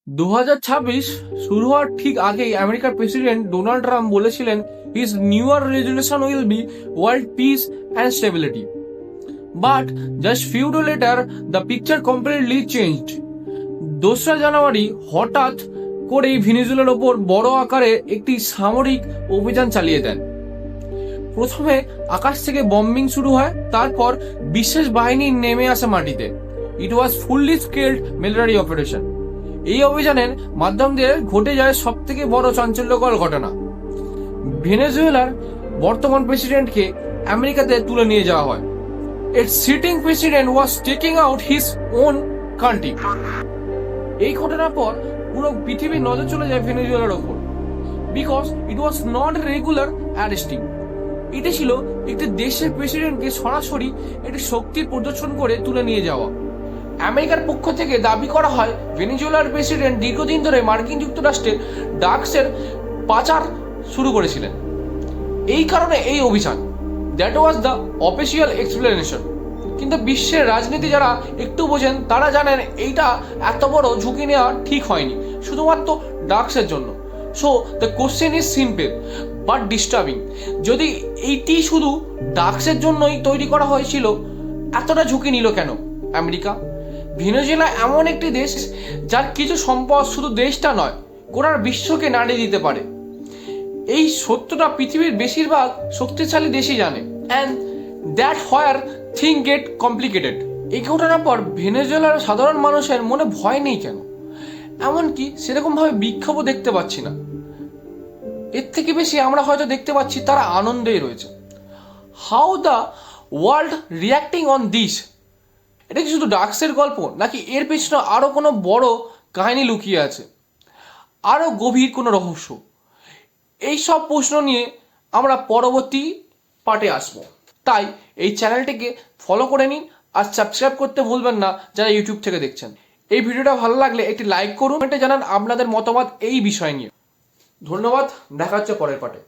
2026 শুরু হওয়ার ঠিক আগেই আমেরিকার প্রেসিডেন্ট ডোনাল্ড ট্রাম্প বলেছিলেন his newer resolution will be world peace and stability, but just few day later the picture completely changed. 2রা জানুয়ারি হঠাৎ করেই ভেনেজুয়েলার ওপর বড় আকারে একটি সামরিক অভিযান চালিয়ে দেন। প্রথমে আকাশ থেকে বম্বিং শুরু হয়, তারপর বিশেষ বাহিনী নেমে আসে মাটিতে। ইট ওয়াজ ফুললি স্কেলড মিলিটারি অপারেশন। এই অভিযানের মাধ্যম দিয়ে ঘটে যায় সব থেকে বড় চাঞ্চল্যকর ঘটনা। ভেনেজুয়েলার বর্তমান প্রেসিডেন্টকে আমেরিকাতে তুলে নিয়ে যাওয়া হয়। এর sitting president was taking out his own country. এই ঘটনার পর পুরো পৃথিবীর নজর চলে যায় ভেনেজুয়েলার ওপর, because it was not regular arresting. এটা ছিল একটি দেশের প্রেসিডেন্টকে সরাসরি একটি শক্তির প্রদর্শন করে তুলে নিয়ে যাওয়া। আমেরিকার পক্ষ থেকে দাবি করা হয় ভেনেজুয়েলার প্রেসিডেন্ট দীর্ঘদিন ধরে মার্কিন যুক্তরাষ্ট্রের ড্রাগসের পাচার শুরু করেছিলেন। এই কারণে এই অভিযান, that was the official explanation. কিন্তু বিশ্বের রাজনীতি যারা একটু বোঝেন তারা জানেন এইটা এত বড় ঝুঁকি নেওয়া ঠিক হয়নি শুধুমাত্র ড্রাগসের জন্য। So the question is simple but disturbing. যদি এইটি শুধু ড্রাগসের জন্যই তৈরি করা হয়েছিল, এতটা ঝুঁকি নিল কেন আমেরিকা? ভেনেজুয়েলা এমন একটি দেশ যার কিছু সম্পদ শুধু দেশটা নয়, গোটা বিশ্বকে নাড়িয়ে দিতে পারে। এই সত্যটা পৃথিবীর বেশিরভাগ শক্তিশালী দেশই জানে, and that where thing get complicated. এই ঘটনার পর ভেনেজুয়েলার সাধারণ মানুষের মনে ভয় নেই কেন? এমনকি সেরকমভাবে বিক্ষোভও দেখতে পাচ্ছি না। এর থেকে বেশি আমরা হয়তো দেখতে পাচ্ছি তারা আনন্দেই রয়েছে। How the world reacting on this? এটা কি শুধু ড্রাগসের গল্প, নাকি এর পেছনে আরো কোনো বড় কাহিনী লুকিয়ে আছে, আরো গভীর কোনো রহস্য? এই সব প্রশ্ন নিয়ে আমরা পরবর্তী পার্টে আসবো। তাই এই চ্যানেলটিকে ফলো করে নিন আর সাবস্ক্রাইব করতে ভুলবেন না যারা ইউটিউব থেকে দেখছেন। এই ভিডিওটা ভালো লাগলে একটি লাইক করুন, কমেন্টে জানান আপনাদের মতামত এই বিষয় নিয়ে। ধন্যবাদ, দেখা হচ্ছে পরের পার্টে।